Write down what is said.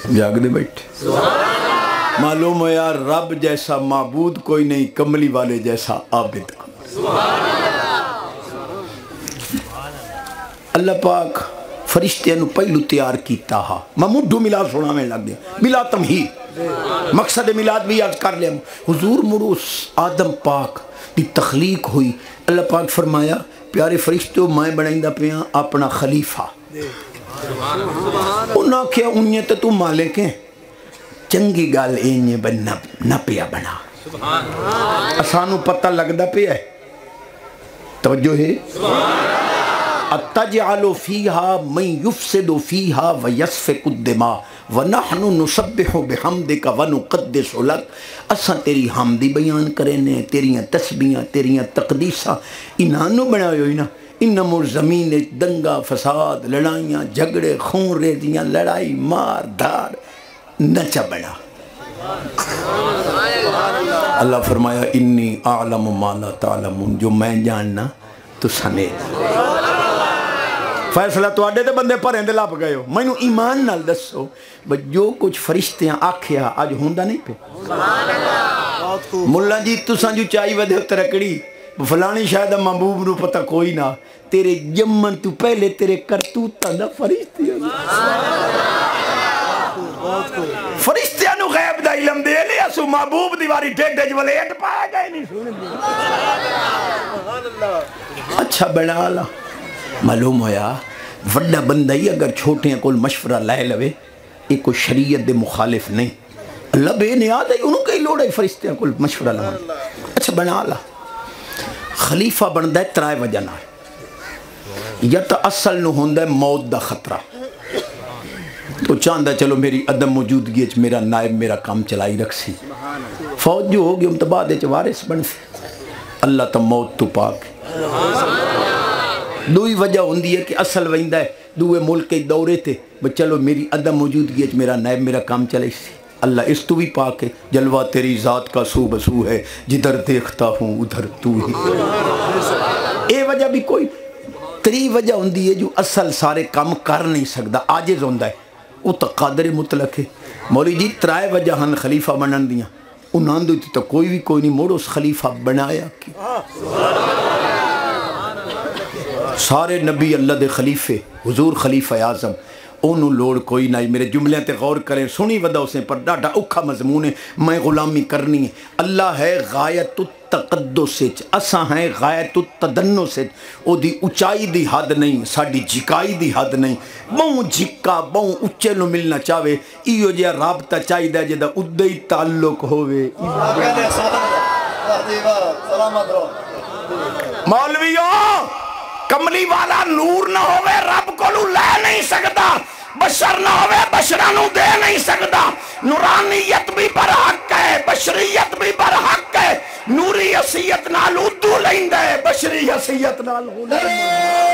جاگ دے بیٹھے معلوم ہو یار رب جیسا معبود کوئی نہیں کملی والے جیسا عابد اللہ پاک فرشتے نو پہلو تیار کیتا ہا مموڈو ملاد سونا میں لگ گیا بلا تمہید مقصد ملاد بھی یاد کر لیا حضور مروس آدم پاک دی تخلیق ہوئی اللہ پاک فرمایا پیارے فرشتوں میں بنائندہ پیاں اپنا خلیفہ انہاں کیا انہیں تو مالک ہیں چنگی گال اینye بننا نہ پیا بنا اسانو پتہ لگدا پیا ہے توجہ ہے اتجعل فیہا من یفسد فیہا ویسفک الدماء ونحن نسبح بحمدک ونقدس لک اساں تیری حمدی بیان کرنے تیریاں تسبیحاں تیریاں تقدیساں انہاں بنائے ہوئی نا انمور زمین دنگا فساد لڑائیاں جھگڑے خون ریزیاں لڑائی مار دھار نچا بنا اللہ فرمایا انی اعلم ما لا تعلمون جو میں جاننا تو سمیت فیصلہ تو آڈے دے بندے پریں دے لاپ گئے ہو میں نو ایمان نال دسو جو کچھ فرشتیاں آکھیا آج ہوندہ نہیں پہ ملا جی تو سانجو چاہی ودے ہو ترکڑی فلانی شاید محبوب نو پتہ کوئی نہ تیرے جمن تو پہلے تیرے کرتوتا دا فرشتیاں فرشتیاں نو غیب دا علم دے لیا سو محبوب دیواری ٹیک دے جوالے ایٹ پایا گئے نہیں سونے دے اچھا بنا اللہ معلوم ہویا وڈا بندہ ہی اگر چھوٹے ہیں کول مشورہ لائے لوے ایک کوئی شریعت دے مخالف نہیں اللہ بے نیاد ہے انہوں کئی لوڑا ہی فرشتے ہیں کول مشورہ لوے اچھا بنا اللہ خلیفہ بندہ ہے ترائے وجہ نہ یا تا اصل نو ہوندہ ہے موت دا خطرہ تو چاندہ چلو میری عدم موجودگی اچھ میرا نائب میرا کام چلائی رکھ سی فوج جو ہوگی ہم تباہ دے چوارس بن سے اللہ تا موت تو پاک دوئی وجہ ہوندی ہے کہ اصل ویندہ ہے دوئے ملک کے دورے تھے بس چلو میری عدم موجودگی اچھ میرا نائب میرا کام چلائی سی اللہ اس تو بھی پاک ہے جلوہ تیری ذات کا سو بسو ہے جدھر دیکھتا ہوں ادھر تو ہی اے وجہ بھی کوئی تری وجہ ہوندی ہے جو اصل سارے کام کر نہیں سکتا آجز ہوندہ ہے وہ تو قادر مطلق ہے مولی جی ترائے وجہ ہن خلیفہ بنن دیاں انہاں دو تو کوئی بھی کوئی نہیں موڑ اس خلیفہ بنایا کی سارے نبی اللہ دے خلیفے حضور خلیفہ اعظم انہوں لوڑ کوئی نہیں میرے جملے تے غور کریں سنی ودا اسے پر ڈاٹا اکھا مضمون ہے میں غلامی کرنی ہے اللہ ہے غایت التقدس سے اساں ہیں غایت التدنس سے او دی اچائی دی حد نہیں ساڑی جھکائی دی حد نہیں بہوں جھکا بہوں اچھے لو ملنا چاہوے ایو جیا رابطہ چاہی دا جدہ ادھائی تعلق ہوئے مولویوں کملی والا نور نہ ہوئے رب کو لے نہیں سکتا بشر نہ ہوئے بشرانو دے نہیں سکتا نورانیت بھی برحق ہے بشریت بھی برحق ہے نوری حسیت نال ادو لیندہ ہے بشری حسیت نال غلام